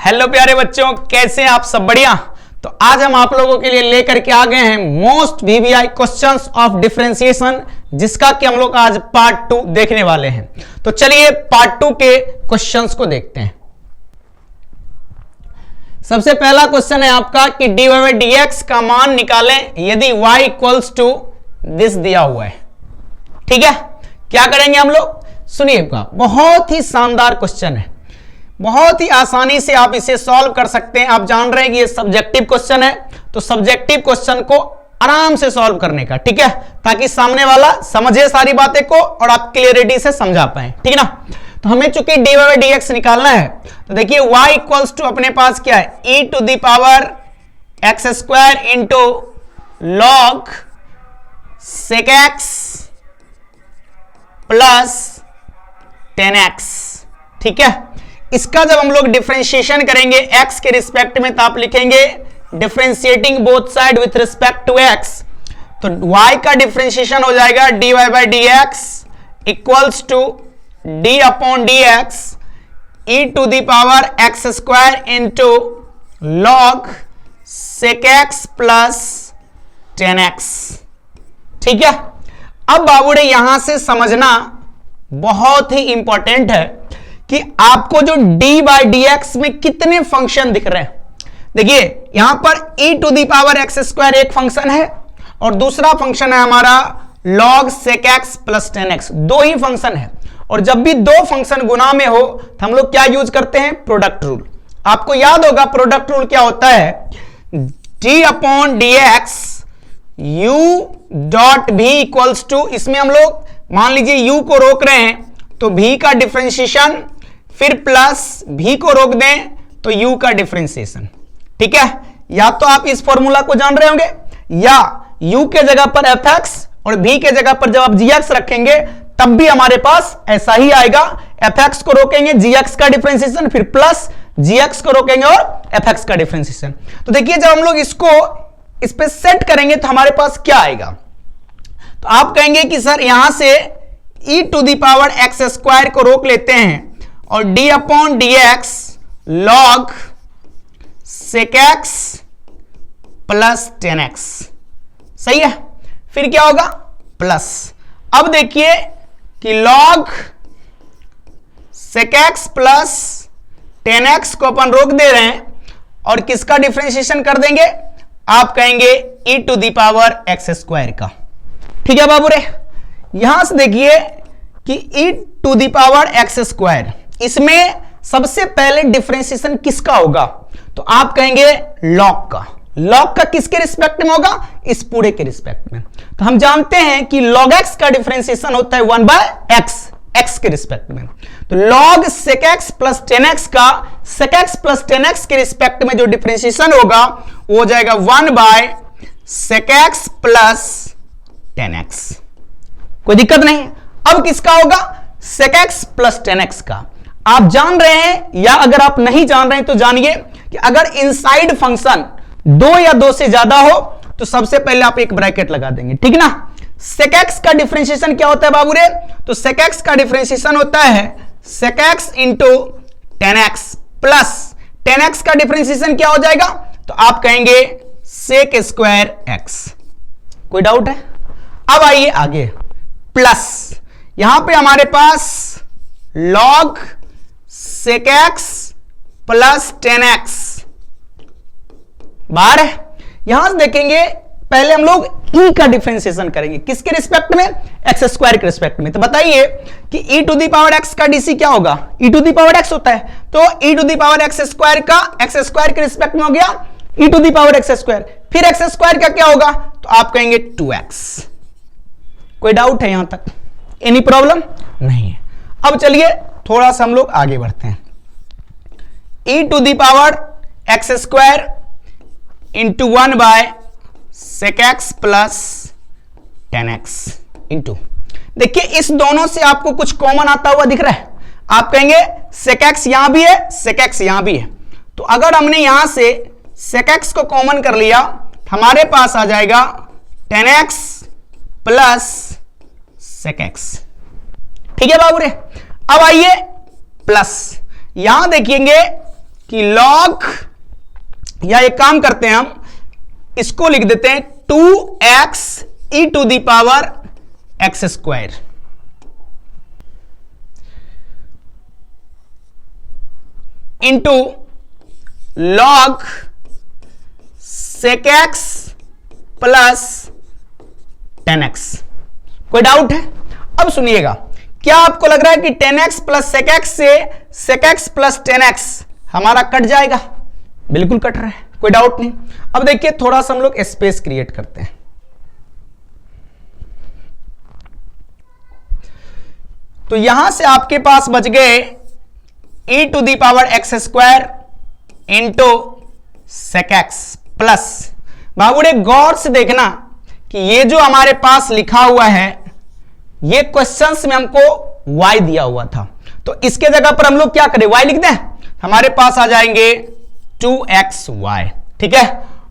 Hello प्यारे बच्चों, कैसे हैं आप सब? बढ़िया। तो आज हम आप लोगों के लिए लेकर के आ गए हैं most VVI questions of differentiation, जिसका कि हम लोग आज पार्ट 2 देखने वाले हैं। तो चलिए पार्ट 2 के क्वेश्चंस को देखते हैं। सबसे पहला क्वेश्चन है आपका कि dy बाई dx का मान निकालें यदि y इक्वल्स टू दिस दिया हुआ है। ठीक है, क्या करेंगे हम लोग? सुनिएगा, बहुत ही शानदार क्वेश्चन है, बहुत ही आसानी से आप इसे सॉल्व कर सकते हैं। आप जान रहे हैं कि ये सब्जेक्टिव क्वेश्चन है, तो सब्जेक्टिव क्वेश्चन को आराम से सॉल्व करने का, ठीक है, ताकि सामने वाला समझे सारी बातें को और आप क्लियरिटी से समझा पाए। ठीक है ना? तो हमें चूंकि dy बाई dx निकालना है, तो देखिए y इक्वल्स टू अपने पास क्या है, e to the power x square into log sec x plus 10x। ठीक है, इसका जब हम लोग डिफरेंशिएशन करेंगे x के रिस्पेक्ट में, तो आप लिखेंगे differentiating both side with respect to x, तो y का डिफरेंशिएशन हो जाएगा dy by dx equals to d upon dx e to the power x square into log sec x plus 10x। ठीक है, अब बाबूड़े यहां से समझना बहुत ही इंपॉर्टेंट है कि आपको जो d बाई dx में कितने फंक्शन दिख रहे हैं। देखिए यहां पर e to the power x square एक फंक्शन है और दूसरा फंक्शन है हमारा log sec x plus 10x, दो ही फंक्शन है। और जब भी दो फंक्शन गुना में हो तो हम लोग क्या यूज करते हैं? Product rule. आपको याद होगा प्रोडक्ट रूल क्या होता है? d upon dx u dot v equals to, इसमें हम लोग मान लीजिए u को रोक रहे हैं तो v का डिफरेंशिएशन, फिर प्लस v को रोक दें तो u का डिफरेंशिएशन। ठीक है, या तो आप इस फॉर्मूला को जान रहे होंगे, या u के जगह पर fx और v के जगह पर जब आप gx रखेंगे तब भी हमारे पास ऐसा ही आएगा। fx को रोकेंगे gx का डिफरेंशिएशन, फिर प्लस gx को रोकेंगे और fx का डिफरेंशिएशन। तो देखिए जब हम लोग इसको इस पे सेट करेंगे तो हमारे पास क्या आएगा? तो आप कहेंगे कि सर यहां से e to the power x square को रोक लेते हैं और d upon dx log sec x plus 10x। सही है, फिर क्या होगा? प्लस। अब देखिए कि log sec x plus 10x को अपन रोक दे रहे हैं और किसका डिफरेंशिएशन कर देंगे? आप कहेंगे e to the power x square का। ठीक है बाबू रे, यहां से देखिए कि e to the power x square, इसमें सबसे पहले डिफरेंशिएशन किसका होगा? तो आप कहेंगे log का। log का किसके रिस्पेक्ट में होगा? इस पूरे के रिस्पेक्ट में। तो हम जानते हैं कि log x का डिफरेंशिएशन होता है 1 बाय x, x के रिस्पेक्ट में। तो log sec x plus 10x का sec x प्लस 10x के रिस्पेक्ट में जो डिफरेंशिएशन होगा वो हो जाएगा 1 by sec x plus 10x। कोई दिक्कत नहीं। अब किसका होगा? sec x प्लस 10x का। आप जान रहे हैं, या अगर आप नहीं जान रहे हैं तो जानिए कि अगर इनसाइड फंक्शन 2 या 2 से ज्यादा हो तो सबसे पहले आप एक ब्रैकेट लगा देंगे। ठीक है ना? sec x का डिफरेंशिएशन क्या होता है बाबू रे? तो sec x का डिफरेंशिएशन होता है sec x into 10x plus 10x का डिफरेंशिएशन क्या हो जाएगा? तो आप कहेंगे sec स्क्वायर x। कोई डाउट है? अब आइए आगे, प्लस यहां पे हमारे पास log sec x plus 10x बार है। यहां से देखेंगे पहले हम लोग e का डिफरेंशिएशन करेंगे, किसके रिस्पेक्ट में? एक्स स्क्वायर के रिस्पेक्ट में। तो बताइए कि e to the power x का dc क्या होगा? e to the power x होता है, तो e to the power x square का एक्स स्क्वायर के रिस्पेक्ट में हो गया e to the power x square, फिर एक्स स्क्वायर का क्या होगा? तो आप कहेंगे 2x। कोई डाउट है यहां तक? एनी प्रॉब्लम नहीं है। अब चलिए थोड़ा सा हम लोग आगे बढ़ते हैं। e to the power x square into 1 by sec x plus 10x into, देखिए इस दोनों से आपको कुछ कॉमन आता हुआ दिख रहा है। आप कहेंगे sec x यहां भी है, sec x यहां भी है, तो अगर हमने यहां से sec x को कॉमन कर लिया हमारे पास आ जाएगा 10x प्लस sec x। ठीक है बाबू रे, अब आइए प्लस, यहां देखेंगे कि log, या एक काम करते हैं हम इसको लिख देते हैं 2x e to the power x square into log sec x plus 10x। कोई डाउट है? अब सुनिएगा, क्या आपको लग रहा है कि 10x प्लस sec x से sec x प्लस 10x हमारा कट जाएगा? बिल्कुल कट रहा है, कोई डाउट नहीं। अब देखिए थोड़ा सा हम लोग स्पेस क्रिएट करते हैं। तो यहां से आपके पास बच गए e to the power x square into sec x plus, बाबूड़े गौर से देखना कि ये जो हमारे पास लिखा हुआ है ये क्वेश्चंस में हमको y दिया हुआ था, तो इसके जगह पर हम लोग क्या करें, y लिख दें, हमारे पास आ जाएंगे 2xy। ठीक है,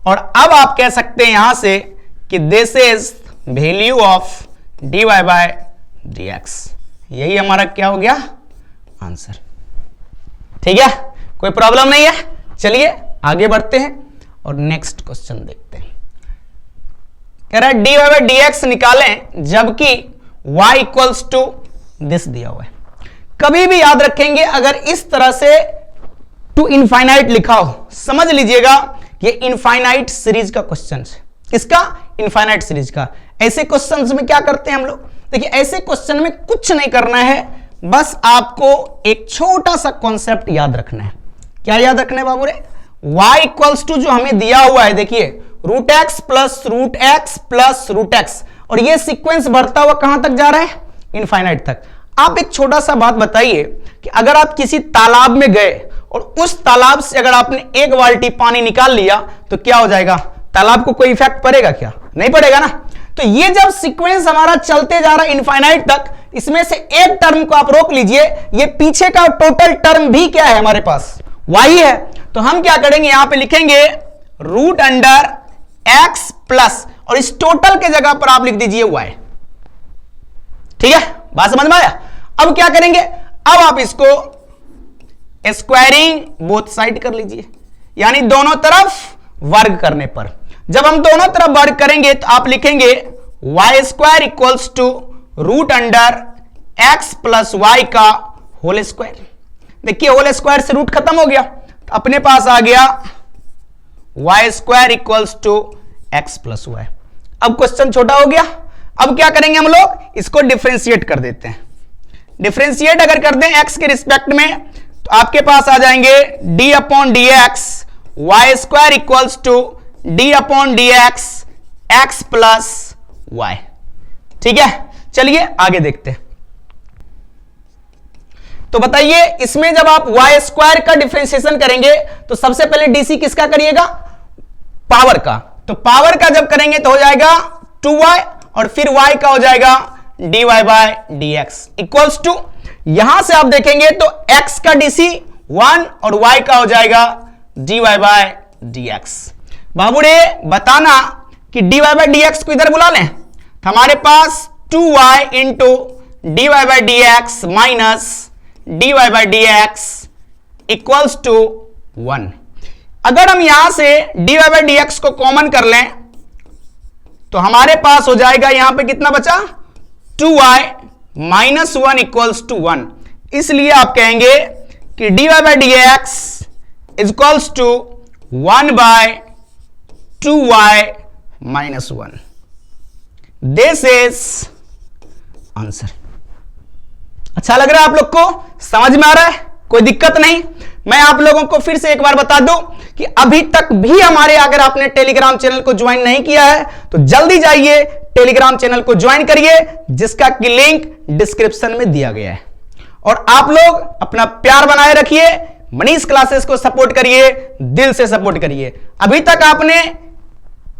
और अब आप कह सकते हैं यहां से कि this is value of dy by dx। यही हमारा क्या हो गया आंसर। ठीक है, कोई प्रॉब्लम नहीं है। चलिए आगे बढ़ते हैं और नेक्स्ट क्वेश्चन देखते हैं। कह रहा है dy बाय dx निकालें जबकि y इक्वल्स टू दिस दिया हुआ है। कभी भी याद रखेंगे अगर इस तरह से टू इनफाइनाइट लिखा हो, समझ लीजिएगा ये इनफाइनाइट सीरीज का क्वेश्चन है। किसका? इनफाइनाइट सीरीज का। ऐसे क्वेश्चंस में क्या करते हैं हम लोग, देखिए ऐसे क्वेश्चन में कुछ नहीं करना है, बस आपको एक छोटा सा कॉन्सेप्ट याद रखना है। क्या याद रखना है बाबू रे? y इक्वल्स टू जो हमें दिया हुआ है, देखिए root x plus root x plus root x, और ये सीक्वेंस बढ़ता हुआ कहां तक जा रहा है? इनफाइनाइट तक। आप एक छोटा सा बात बताइए कि अगर आप किसी तालाब में गए और उस तालाब से अगर आपने एक बाल्टी पानी निकाल लिया तो क्या हो जाएगा? तालाब को कोई इफेक्ट पड़ेगा क्या? नहीं पड़ेगा ना। तो ये जब सीक्वेंस हमारा चलते जा रहा है इनफाइनाइट तक, इसमें से एक टर्म को आप रोक लीजिए, ये पीछे का टोटल टर्म भी क्या है हमारे पास? y है। तो हम क्या करेंगे, यहां पे लिखेंगे रूट अंडर x प्लस, और इस टोटल के जगह पर आप लिख दीजिए y। ठीक है, बात समझ में आया? अब क्या करेंगे, अब आप इसको स्क्वायरिंग बोथ साइड कर लीजिए, यानी दोनों तरफ वर्ग करने पर। जब हम दोनों तरफ वर्ग करेंगे तो आप लिखेंगे y square equals to root under x plus y का होल स्क्वायर। देखिए होल स्क्वायर से रूट खत्म हो गया, तो अपने पास आ गया y square equals to x plus y. अब क्वेश्चन छोटा हो गया। अब क्या करेंगे हम लोग, इसको डिफरेंशिएट कर देते हैं। डिफरेंशिएट अगर कर दें x के रिस्पेक्ट में तो आपके पास आ जाएंगे d upon d x y square equals to d upon d x x plus y. ठीक है, चलिए आगे देखते हैं। तो बताइए इसमें जब आप y स्क्वायर का डिफरेंशिएशन करेंगे तो सबसे पहले डीसी किसका करिएगा? पावर का। तो पावर का जब करेंगे तो हो जाएगा 2y, और फिर y का हो जाएगा dy by dx equals to, यहां से आप देखेंगे तो x का डीसी 1 और y का हो जाएगा dy बाय dx। बाबूड़े बताना कि dy बाय dx को इधर बुला लें, हमारे पास 2y into dy by dx minus dy by dx equals to 1। अगर हम यहां से dy बाय dx को कॉमन कर लें तो हमारे पास हो जाएगा यहां पे कितना बचा? 2y minus 1 equals to 1। इसलिए आप कहेंगे कि dy by dx is equals to 1 by 2y minus 1। This is answer. अच्छा लग रहा है आप लोग को? समझ में आ रहा है? कोई दिक्कत नहीं। मैं आप लोगों को फिर से एक बार बता दूं कि अभी तक भी हमारे, अगर आपने टेलीग्राम चैनल को ज्वाइन नहीं किया है तो जल्दी जाइए टेलीग्राम चैनल को ज्वाइन करिए, जिसका कि लिंक डिस्क्रिप्शन में दिया गया है। और आप लोग अपना प्यार बनाए रखिए, मनीष क्लासेस को सपोर्ट करिए, दिल से सपोर्ट करिए। अभी तक आपने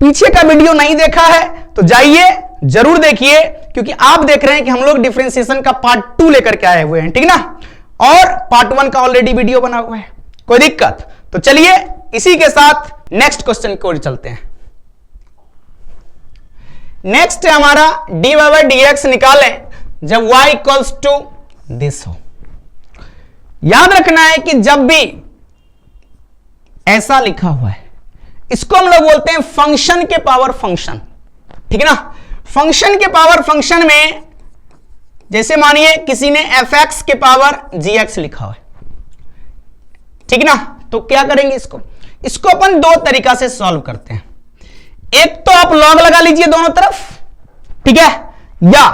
पीछे का वीडियो नहीं देखा है तो जाइए जरूर देखिए, क्योंकि आप देख रहे हैं कि हम लोग डिफरेंशिएशन का पार्ट 2 लेकर के आए हुए हैं, ठीक ना, और पार्ट 1 का ऑलरेडी वीडियो बना हुआ है। कोई दिक्कत? तो चलिए इसी के साथ नेक्स्ट क्वेश्चन की ओर चलते हैं। नेक्स्ट है हमारा dy बाय dx निकालें जब y इक्वल्स टू दिस हो। याद रखना है कि जब भी ऐसा लिखा हुआ है, इसको हम लोग बोलते हैं फंक्शन के पावर फंक्शन, ठीक है ना। फंक्शन के पावर फंक्शन में जैसे मानिए किसी ने fx के पावर gx लिखा हुआ है, ठीक है ना, तो क्या करेंगे इसको अपन दो तरीका से सॉल्व करते हैं। एक तो आप लॉग लगा लीजिए दोनों तरफ, ठीक है, या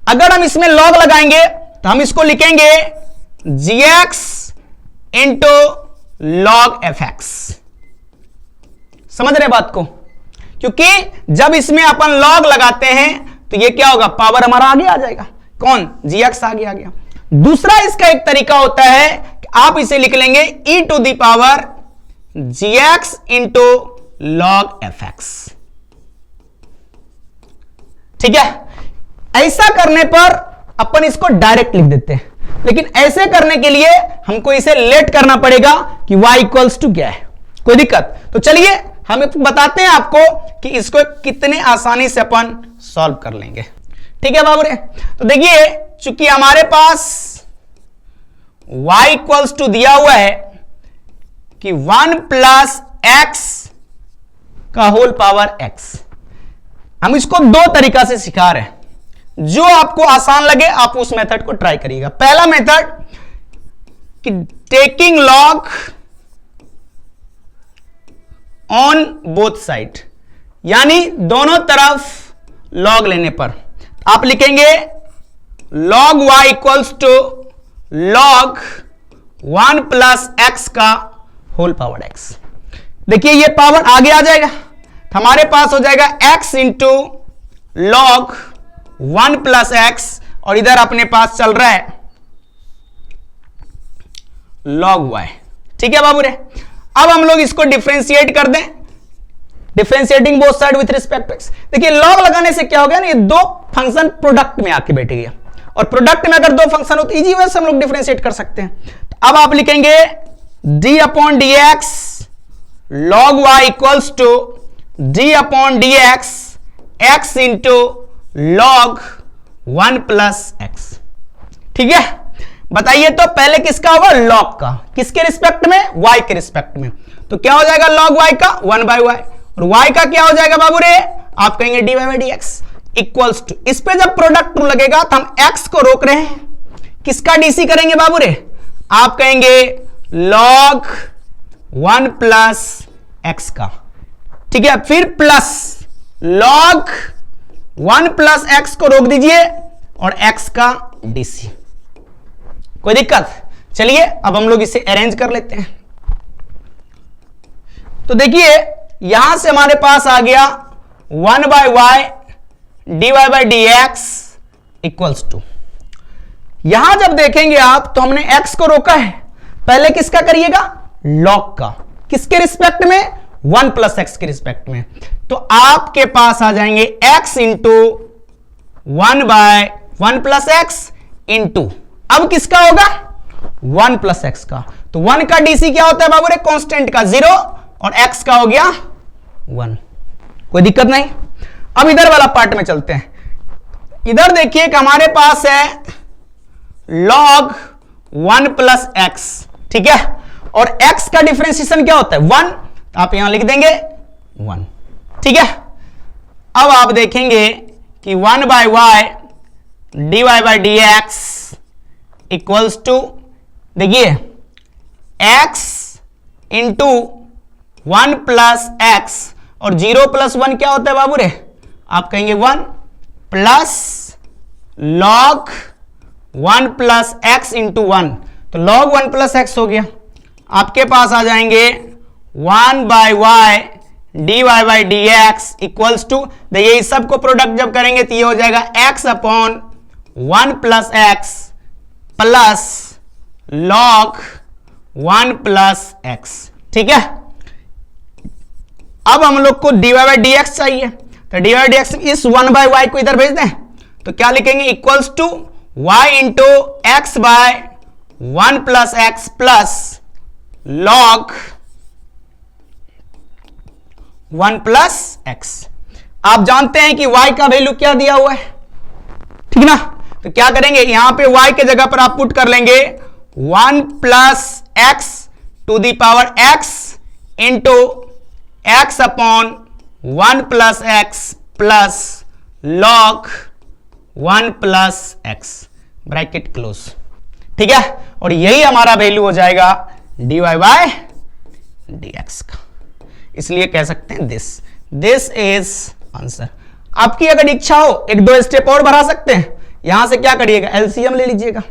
अगर हम इसमें लॉग लगाएंगे तो हम इसको लिखेंगे gx इंटू लॉग fx। समझ रहे बात को, क्योंकि जब इसमें अपन लॉग लगाते हैं तो ये क्या होगा, पावर हमारा आगे आ जाएगा, कौन, gx आगे आ गया। दूसरा इसका एक तरीका होता है कि आप इसे लिख लेंगे e to the power gx into log fx, ठीक है। ऐसा करने पर अपन इसको डायरेक्ट लिख देते हैं, लेकिन ऐसे करने के लिए हमको इसे लेट करना पड़ेगा कि y इक्वल्स टू क्या है, कोई दिक्कत। तो चलिए हम बताते हैं आपको कि इसको कितने आसानी से अपन सॉल्व कर लेंगे, ठीक है बाबू रे। तो देखिए चूंकि हमारे पास y इक्वल्स टू दिया हुआ है कि 1 प्लस एक्स का होल पावर x, हम इसको दो तरीका से सिखा रहे हैं, जो आपको आसान लगे आप उस मेथड को ट्राई करिएगा। पहला मेथड कि taking log on both side, यानी दोनों तरफ लॉग लेने पर आप लिखेंगे log y equals to log 1 plus x का होल पावर x। देखिए ये पावर आगे आ जाएगा, हमारे पास हो जाएगा x into log 1 plus x, और इधर अपने पास चल रहा है लॉग y, ठीक है बाबू रे। अब हम लोग इसको डिफरेंशिएट कर दें, differentiating both side with respect to x। देखिए लॉग लगाने से क्या हो गया ना, ये दो फंक्शन प्रोडक्ट में आके बैठ गया, और प्रोडक्ट में अगर दो फंक्शन हो तो इजी वे से हम लोग डिफरेंशिएट कर सकते हैं। तो अब आप लिखेंगे d upon d x log y equals to d upon d x x into log 1 plus x, ठीक है। बताइए तो पहले किसका होगा, लॉग का, किसके रिस्पेक्ट में, y के रिस्पेक्ट में। तो क्या हो जाएगा लॉग y का 1 बाय y, और y का क्या हो जाएगा बाबू रे, आप कहेंगे dy by d x equals to, इस पे जब प्रोडक्ट टू लगेगा तो हम x को रोक रहे हैं, किसका dc करेंगे बाबू रे, आप कहेंगे लॉग 1 प्लस एक्स का, ठीक है। फिर प्लस लॉग 1 प्लस एक्स को रोक दीजिए और x का dc, कोई दिक्कत। चलिए अब हम लोग इसे अरेंज कर लेते हैं। तो देखिए यहां से हमारे पास आ गया 1 by y d y by d x equals to, यहां जब देखेंगे आप तो हमने x को रोका है, पहले किसका करिएगा, लॉग का, किसके रिस्पेक्ट में, 1 प्लस एक्स के रिस्पेक्ट में। तो आपके पास आ जाएंगे x into 1 by 1 plus x into, अब किसका होगा, 1 प्लस एक्स का। तो 1 का डीसी क्या होता है बाबू रे, कांस्टेंट का 0, और x का हो गया 1, कोई दिक्कत नहीं। अब इधर वाला पार्ट में चलते हैं। इधर देखिए कि हमारे पास है log 1 प्लस एक्स, ठीक है, और x का डिफरेंशिएशन क्या होता है 1, तो आप यहां लिख देंगे 1, ठीक है। अब आप देखेंगे कि 1 by y d y by d x equals to, देखिए x इंटू 1 प्लस एक्स, और 0 प्लस 1 क्या होता है बाबू रे, आप कहेंगे 1 plus log 1 plus x into 1, तो लॉग 1 प्लस एक्स हो गया। आपके पास आ जाएंगे 1 by y d y by d x equals to, देखिए इस सबको प्रोडक्ट जब करेंगे तो ये हो जाएगा x upon 1 plus x plus log 1 plus x, ठीक है। अब हम लोग को dy बाई डी एक्स चाहिए, तो dy बाई डी एक्स इस 1 बाय वाई को इधर भेज दें, तो क्या लिखेंगे equals to y into x by 1 plus x plus log 1 plus x. आप जानते हैं कि y का वैल्यू क्या दिया हुआ है, ठीक ना, तो क्या करेंगे यहां पे y के जगह पर आप पुट कर लेंगे 1 plus x to the power x into x upon 1 plus x plus log 1 plus x, bracket close. ठीक है, और यही हमारा वैल्यू हो जाएगा dy बाय dx का। इसलिए कह सकते हैं दिस इज आंसर। आपकी अगर इच्छा हो एक दो स्टेप और बढ़ा सकते हैं, यहां से क्या करिएगा, एलसीएम ले लीजिएगा,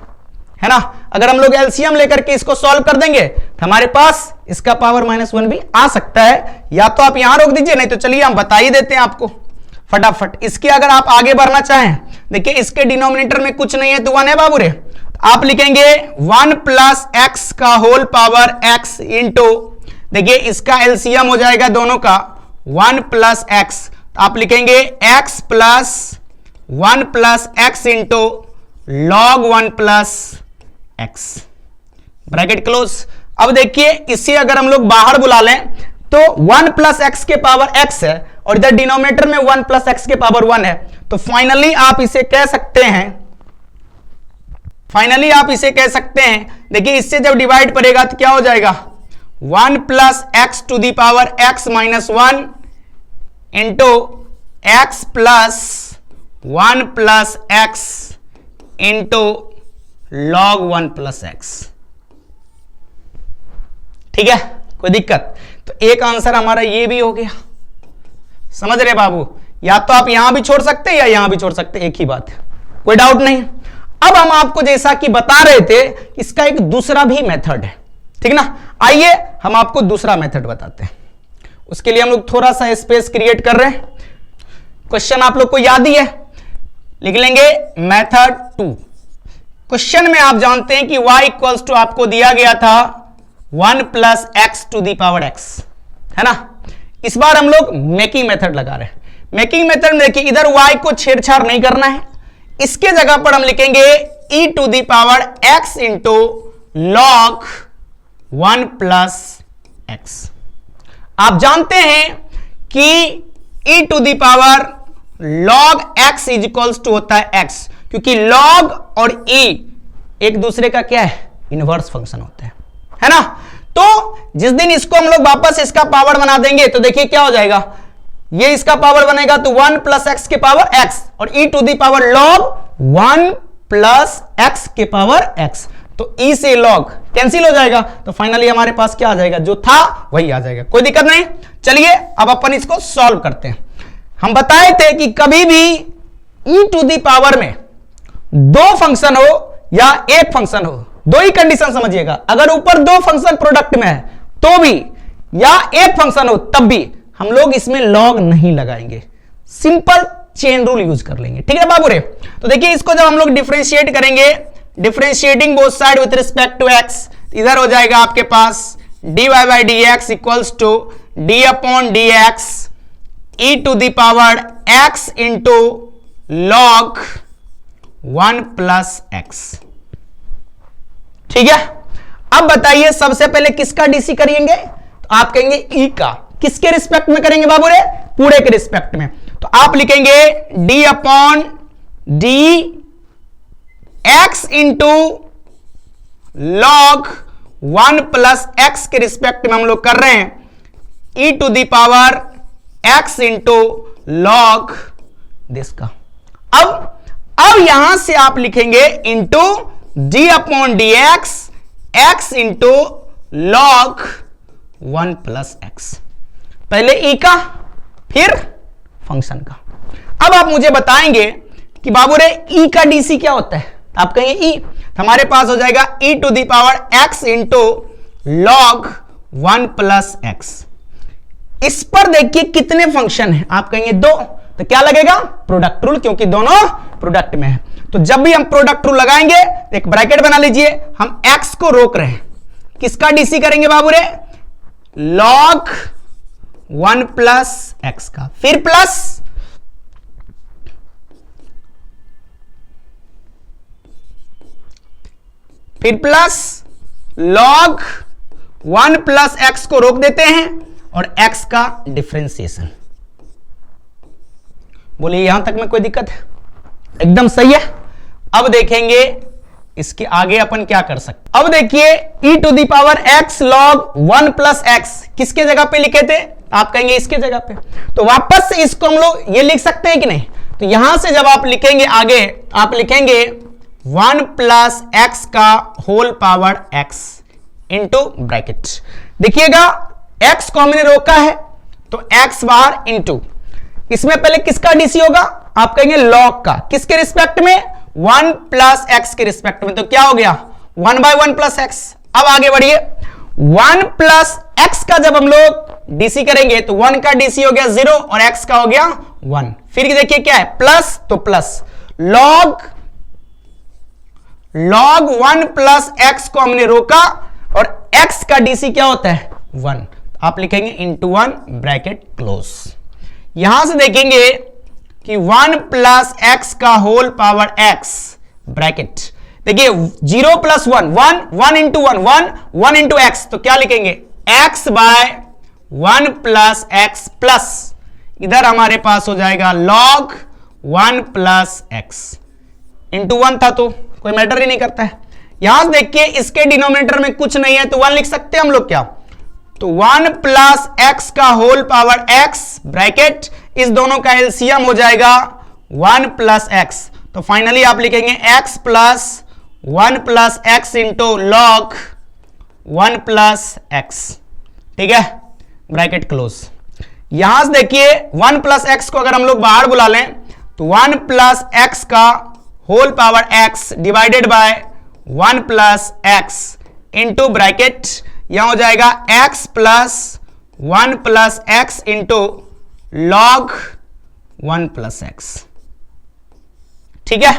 है ना। अगर हम लोग एलसीएम लेकर के इसको सॉल्व कर देंगे तो हमारे पास इसका पावर -1 भी आ सकता है। या तो आप यहां रोक दीजिए, नहीं तो चलिए हम बता ही देते हैं आपको फटाफट। इसके अगर आप आगे बढ़ना चाहें, देखिए इसके डिनोमिनेटर में कुछ नहीं है तो 1 है बाबू रे, आप लिखेंगे 1 प्लस एक्स का होल पावर एक्स इंटू, देखिए इसका एलसीएम हो जाएगा दोनों का 1 प्लस एक्स, आप लिखेंगे x plus 1 plus x into log 1 plus x, bracket close. अब देखिए इसे अगर हम लोग बाहर बुला लें तो 1 प्लस एक्स के पावर x है और इधर डिनोमिनेटर में 1 प्लस एक्स के पावर 1 है, तो फाइनली आप इसे कह सकते हैं, देखिए इससे जब डिवाइड करेगा तो क्या हो जाएगा, 1 plus x to the power x minus 1 into x plus 1 plus x into log 1 plus x. ठीक है, कोई दिक्कत? तो एक आंसर हमारा ये भी हो गया, समझ रहे बाबू। या तो आप यहां भी छोड़ सकते हैं या यहां भी छोड़ सकते हैं, एक ही बात है, कोई डाउट नहीं। अब हम आपको जैसा कि बता रहे थे, इसका एक दूसरा भी मेथड है, ठीक ना। आइए हम आपको दूसरा मेथड बताते हैं। उसके लिए हम लोग थोड़ा सा स्पेस क्रिएट कर रहे हैं। क्वेश्चन आप लोग को याद ही है, लिख लेंगे मेथड 2। क्वेश्चन में आप जानते हैं कि y इक्वल्स टू आपको दिया गया था 1 plus x to the power x, है ना। इस बार हम लोग मेकिंग मेथड लगा रहे हैं। मेकिंग मेथड में देखिए इधर y को छेड़छाड़ नहीं करना है, इसके जगह पर हम लिखेंगे e to the power x into log 1 plus x. आप जानते हैं कि e to the power log x is equals to होता है x, क्योंकि log और e एक दूसरे का क्या है, इनवर्स फंक्शन होता है ना। तो जिस दिन इसको हम लोग वापस इसका पावर बना देंगे तो देखिए क्या हो जाएगा, ये इसका पावर बनेगा तो 1 प्लस एक्स के पावर x और e to the power log 1 plus x के पावर x, तो e से log कैंसिल हो जाएगा, तो फाइनली हमारे पास क्या आ जाएगा, जो था वही आ जाएगा, कोई दिक्कत नहीं। चलिए अब अपन इसको सॉल्व करते हैं। हम बताए थे कि कभी भी e टू दी पावर में दो फंक्शन हो या एक फंक्शन हो, दो ही कंडीशन समझिएगा। अगर ऊपर दो फंक्शन प्रोडक्ट में है तो भी, या एक फंक्शन हो तब भी, हम लोग इसमें लॉग नहीं लगाएंगे, सिंपल चेन रूल यूज कर लेंगे, ठीक है बाबू रे। तो देखिए इसको जब हम लोग डिफरेंशिएट करेंगे, differentiating both side with respect to x, इधर हो जाएगा आपके पास dy by dx equals to d upon dx e to the power x into log 1 plus x. ठीक है, अब बताइए सबसे पहले किसका डीसी करेंगे, तो आप कहेंगे e का। किसके रिस्पेक्ट में करेंगे बाबू रे, पूरे के रिस्पेक्ट में, तो आप लिखेंगे d upon d x into log 1 plus x के रिस्पेक्ट में हम लोग कर रहे हैं e to the power x into log this का। अब यहां से आप लिखेंगे into d upon d x into log 1 plus x, पहले e का फिर फंक्शन का। अब आप मुझे बताएंगे कि बाबू रे e का डीसी क्या होता है, आप कहेंगे e, तो हमारे पास हो जाएगा e to the power x into log 1 plus x. इस पर देखिए कितने फंक्शन हैं, आप कहेंगे दो, तो क्या लगेगा, प्रोडक्ट रूल, क्योंकि दोनों प्रोडक्ट में है। तो जब भी हम प्रोडक्ट रूल लगाएंगे एक ब्रैकेट बना लीजिए, हम x को रोक रहे हैं, किसका डीसी करेंगे बाबू रे, लॉग 1 प्लस एक्स का, फिर प्लस लॉग 1 प्लस एक्स को रोक देते हैं और x का डिफरेंशिएशन। बोलिए यहां तक में कोई दिक्कत है, एकदम सही है। अब देखेंगे इसके आगे अपन क्या कर सकते, अब देखिए e to the power x log 1 plus x किसके जगह पे लिखे थे, आप कहेंगे इसके जगह पे, तो वापस से इसको हम लोग ये लिख सकते हैं कि नहीं, तो यहां से जब आप लिखेंगे आगे आप लिखेंगे 1 प्लस एक्स का whole power x into bracket, देखिएगा x को हमने रोका है तो x बाहर इंटू, इसमें पहले किसका डीसी होगा, आप कहेंगे लॉग का, किसके रिस्पेक्ट में, 1 प्लस एक्स के रिस्पेक्ट में, तो क्या हो गया 1 बाय 1 प्लस एक्स। अब आगे बढ़िए 1 प्लस एक्स का जब हम लोग डीसी करेंगे तो 1 का डीसी हो गया 0 और x का हो गया 1, फिर देखिए क्या है प्लस, तो प्लस लॉग 1 प्लस एक्स को हमने रोका और x का डीसी क्या होता है 1, आप लिखेंगे इंटू 1 ब्रैकेट क्लोज। यहां से देखेंगे कि 1 प्लस एक्स का होल पावर x ब्रैकेट, देखिए 0 प्लस 1 1 इंटू 1 इंटू एक्स, तो क्या लिखेंगे x by 1 plus x plus इधर हमारे पास हो जाएगा log 1 प्लस एक्स इंटू 1 था तो कोई मैटर ही नहीं करता है। यहां से देखिए इसके डिनोमिनेटर में कुछ नहीं है तो 1 लिख सकते हैं हम लोग, क्या, तो 1 प्लस एक्स का होल पावर x ब्रैकेट, इस दोनों का एलसीएम हो जाएगा 1 प्लस एक्स, तो फाइनली आप लिखेंगे x plus 1 plus x into log 1 plus x, ठीक है, ब्रैकेट क्लोज। यहां से देखिए 1 प्लस एक्स को अगर हम लोग बाहर बुला लें तो 1 प्लस एक्स का whole power x divided by 1 plus x into bracket, यहां हो जाएगा x plus 1 plus x into log 1 plus x, ठीक है।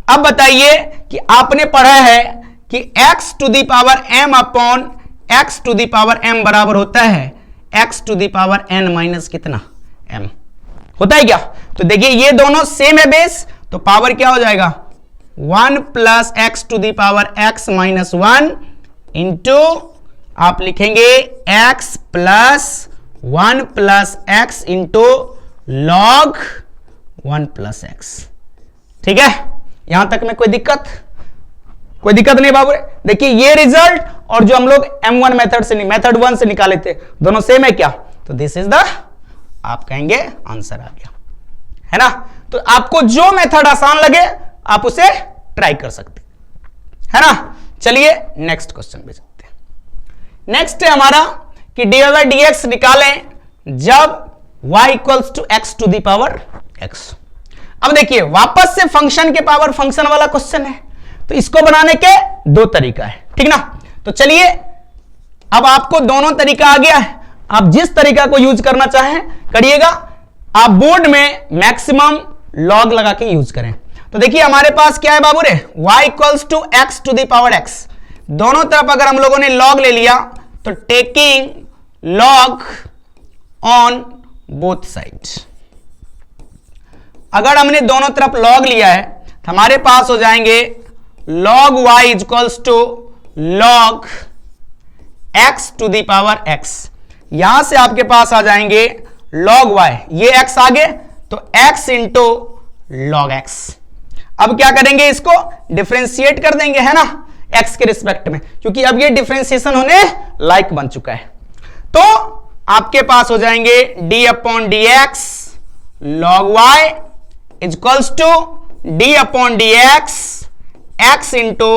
अब बताइए कि आपने पढ़ा है कि x to the power m upon x to the power m बराबर होता है x to the power n minus कितना m, होता है क्या, तो देखिए ये दोनों सेम है बेस, तो पावर क्या हो जाएगा 1 plus x to the power x minus 1 into आप लिखेंगे x plus 1 plus x into log 1 plus x, ठीक है। यहां तक में कोई दिक्कत नहीं बाबू, देखिए ये रिजल्ट और जो हम लोग M1 मेथड 1 से निकाले थे दोनों सेम है क्या, तो दिस इज द, आप कहेंगे आंसर आ गया, है ना। तो आपको जो मेथड आसान लगे आप उसे ट्राई कर सकते है ना। चलिए नेक्स्ट क्वेश्चन पे चलते हैं। नेक्स्ट है हमारा कि dy बाई dx निकालें जब y equals to x to the power x। अब देखिए वापस से फंक्शन के पावर फंक्शन वाला क्वेश्चन है, तो इसको बनाने के दो तरीका है, ठीक ना। तो चलिए अब आपको दोनों तरीका आ गया है, आप जिस तरीका को यूज करना चाहें करिएगा। आप बोर्ड में मैक्सिमम लॉग लगा के यूज करें। तो देखिए हमारे पास क्या है बाबू रे, y equals to x to the power x, दोनों तरफ अगर हम लोगों ने लॉग ले लिया तो taking log on both side, अगर हमने दोनों तरफ लॉग लिया है तो हमारे पास हो जाएंगे log y equals to log x to the power x, यहां से आपके पास आ जाएंगे log y, ये x आगे तो x इंटू log x। अब क्या करेंगे, इसको डिफरेंशिएट कर देंगे, है ना, x के रिस्पेक्ट में, क्योंकि अब ये डिफरेंशिएशन होने लायक बन चुका है। तो आपके पास हो जाएंगे d upon d x log y equals to d upon d x x into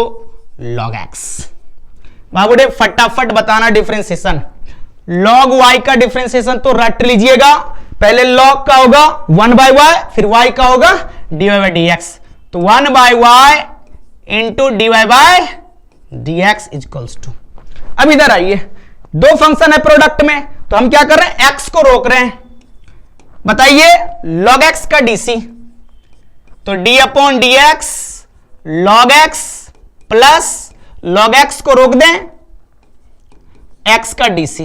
log x। बाबूडे फटाफट बताना डिफरेंशिएशन, log y का डिफरेंशिएशन तो रट लीजिएगा, पहले log का होगा 1 बाय y, फिर y का होगा dy बाय dx, तो 1 बाय y इंटू dy by dx equals to. अब इधर आइए, दो फंक्शन है प्रोडक्ट में, तो हम क्या कर रहे हैं, x को रोक रहे हैं। बताइए log x का डीसी, तो d upon d x log x plus log x को रोक दें x का डीसी,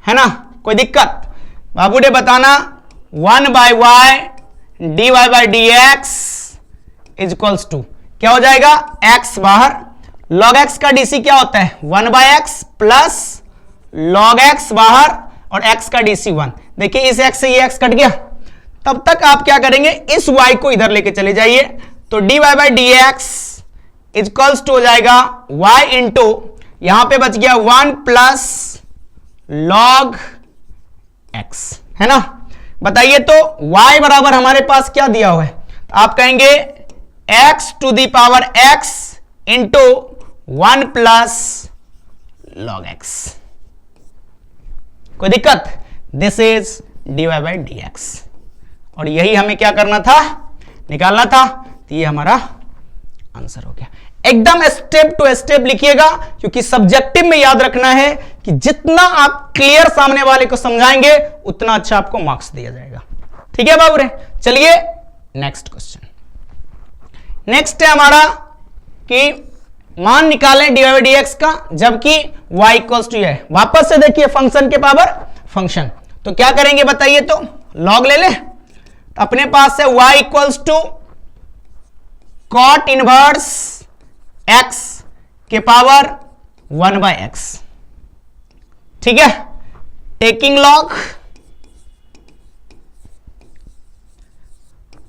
है ना, कोई दिक्कत बाबूडे बताना। 1 by y d y by d x equals to क्या हो जाएगा, x बाहर, log x का डीसी क्या होता है 1 by x plus log x बाहर और x का डीसी 1। देखिए इस x से ये x कट गया, तब तक आप क्या करेंगे, इस y को इधर लेके चले जाइए, तो dy by d x equals to हो जाएगा y इंटू, यहां पे बच गया 1 प्लस लॉग x, है ना। बताइए तो y बराबर हमारे पास क्या दिया हुआ है, तो आप कहेंगे x to the power x into 1 plus log x। कोई दिक्कत? This is dy by dx, और यही हमें क्या करना था, निकालना था। तो ये हमारा आंसर हो गया। एकदम स्टेप टू स्टेप लिखिएगा, क्योंकि सब्जेक्टिव में याद रखना है कि जितना आप क्लियर सामने वाले को समझाएंगे उतना अच्छा आपको मार्क्स दिया जाएगा। ठीक है बाबू रे, चलिए नेक्स्ट क्वेश्चन। नेक्स्ट है हमारा कि मान निकालें dy बाई dx का, जबकि y इक्वल्स टू है। वापस से देखिए फंक्शन के पावर फंक्शन, तो क्या करेंगे बताइए तो, लॉग ले ले। तो अपने पास है y equals to cot inverse x के पावर 1 बाय एक्स। ठीक है, taking log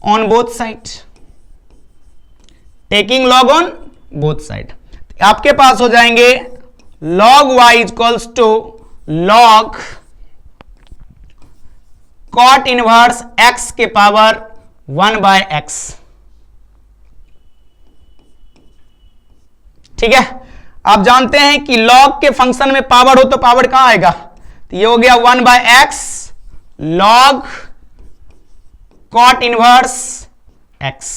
on both side, taking log on both side. आपके पास हो जाएंगे log y equals to log cot inverse x के पावर 1 बाय एक्स। ठीक है, आप जानते हैं कि log के फंक्शन में पावर हो तो पावर कहां आएगा, तो ये हो गया 1 by x log cot inverse x।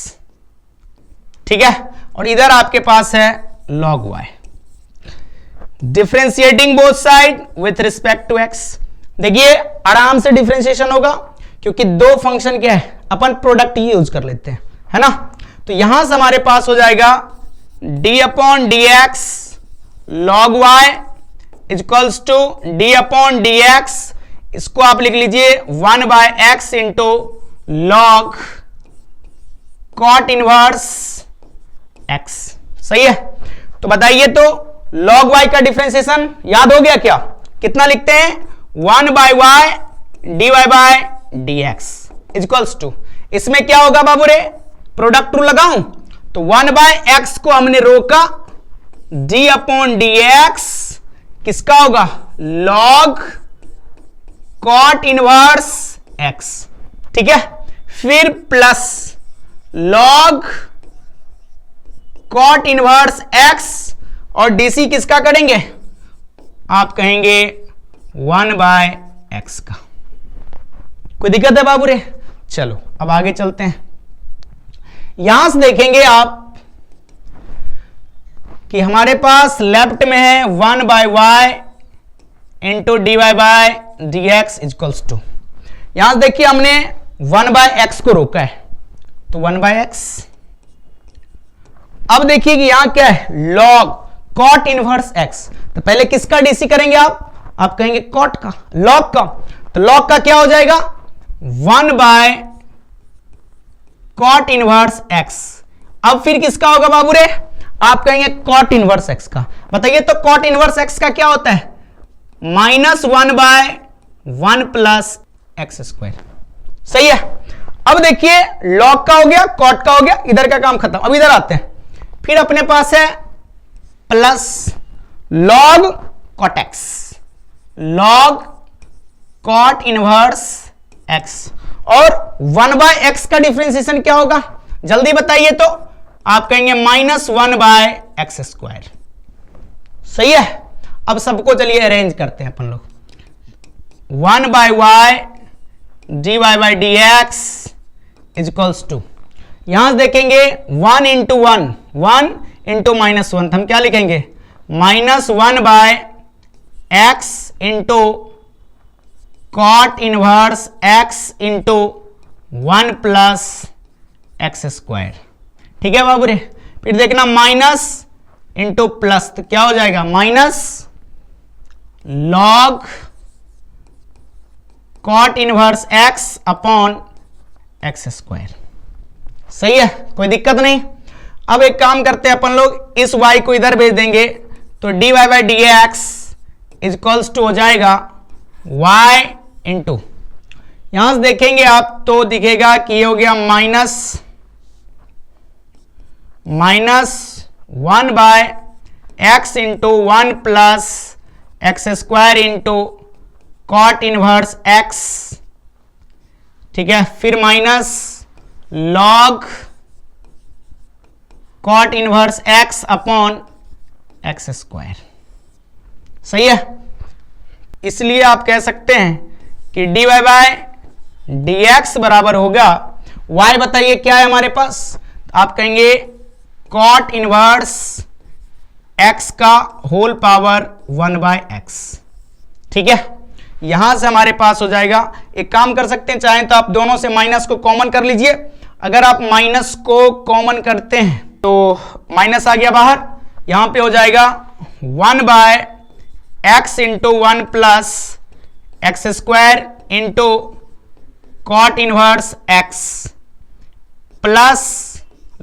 ठीक है, और इधर आपके पास है log y। Differentiating both side with respect to x। देखिए आराम से डिफरेंशिएशन होगा, क्योंकि दो फंक्शन क्या है, अपन प्रोडक्ट ही यूज कर लेते हैं, है ना। तो यहां से हमारे पास हो जाएगा d upon d x log y equals to d upon d x, इसको आप लिख लीजिए 1 by x into log cot inverse x। सही है, तो बताइए तो log y का डिफरेंशिएशन याद हो गया क्या, कितना लिखते हैं, 1 by y dy by dx equals to, इसमें क्या होगा बाबू रे, प्रोडक्ट रूल लगाऊं, तो 1 बाय एक्स को हमने रोका, d अपॉन dx किसका होगा, log कॉट इनवर्स x। ठीक है, फिर plus log cot inverse x, और डीसी किसका करेंगे, आप कहेंगे 1 बाय एक्स का। कोई दिक्कत है बाबू रे? चलो अब आगे चलते हैं। यहां से देखेंगे आप कि हमारे पास लेफ्ट में है 1 by y into d y by d x equals to, यहां से देखिए हमने 1 बाय एक्स को रोका है, तो 1 बाय एक्स। अब देखिए कि यहां क्या है, log कॉट इनवर्स x, तो पहले किसका डीसी करेंगे आप कहेंगे कॉट का, log का, तो log का क्या हो जाएगा, 1 बाय कॉट इनवर्स x। अब फिर किसका होगा बाबू रे, आप कहेंगे कॉट इनवर्स x का। बताइए तो कॉट इनवर्स x का क्या होता है, -1 बाय 1 प्लस एक्स स्क्वायर। सही है, अब देखिए log का हो गया, कॉट का हो गया, इधर का काम खत्म। अब इधर आते हैं, फिर अपने पास है plus log cot x, log cot inverse x, और 1 बाय एक्स का डिफरेंशिएशन क्या होगा, जल्दी बताइए तो, आप कहेंगे -1 बाय एक्स स्क्वायर। सही है, अब सबको चलिए अरेंज करते हैं अपन लोग। 1 by y d y by d x equals to, यहां से देखेंगे 1 इंटू 1 1 इंटू -1, हम क्या लिखेंगे, -1 by x into cot inverse x into 1 plus x square. ठीक है बाबू रे, फिर देखना माइनस इंटू प्लस, तो क्या हो जाएगा, minus log cot inverse x upon x square. सही है, कोई दिक्कत नहीं। अब एक काम करते हैं अपन लोग, इस y को इधर भेज देंगे, तो dy by d x equals to हो जाएगा y इंटू, यहां से देखेंगे आप तो दिखेगा कि ये हो गया minus 1 by x into 1 plus x square into cot inverse x, ठीक है, फिर minus log cot inverse x upon x square. सही है। इसलिए आप कह सकते हैं कि dy बाय dx बराबर होगा, y बताइए क्या है हमारे पास, आप कहेंगे कॉट इनवर्स x का होल पावर 1 बाय एक्स। ठीक है, यहां से हमारे पास हो जाएगा, एक काम कर सकते हैं, चाहें तो आप दोनों से माइनस को कॉमन कर लीजिए। अगर आप माइनस को कॉमन करते हैं तो माइनस आ गया बाहर, यहां पे हो जाएगा 1 by x into 1 plus x square into cot inverse x plus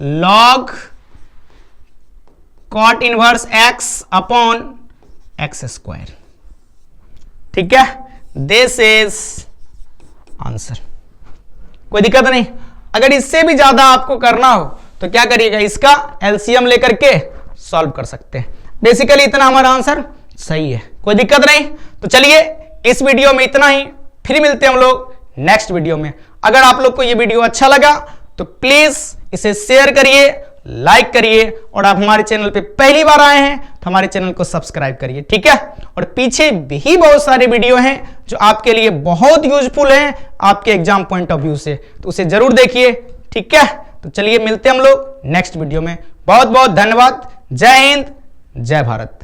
log cot inverse x upon x square. ठीक है, दिस इज आंसर। कोई दिक्कत नहीं। अगर इससे भी ज्यादा आपको करना हो तो क्या करिएगा, इसका एलसीएम लेकर के सॉल्व कर सकते हैं। बेसिकली इतना हमारा आंसर सही है, कोई दिक्कत नहीं। तो चलिए इस वीडियो में इतना ही, फिर मिलते हैं हम लोग नेक्स्ट वीडियो में। अगर आप लोग को ये वीडियो अच्छा लगा तो प्लीज इसे शेयर करिए, लाइक करिए, और आप हमारे चैनल पे पहली बार आए हैं तो हमारे चैनल को सब्सक्राइब करिए। ठीक है, और पीछे भी बहुत सारे वीडियो हैं जो आपके लिए बहुत यूजफुल हैं आपके एग्जाम पॉइंट ऑफ व्यू से, तो उसे जरूर देखिए। ठीक है, तो चलिए मिलते हैं हम लोग नेक्स्ट वीडियो में। बहुत बहुत धन्यवाद। जय हिंद, जय भारत।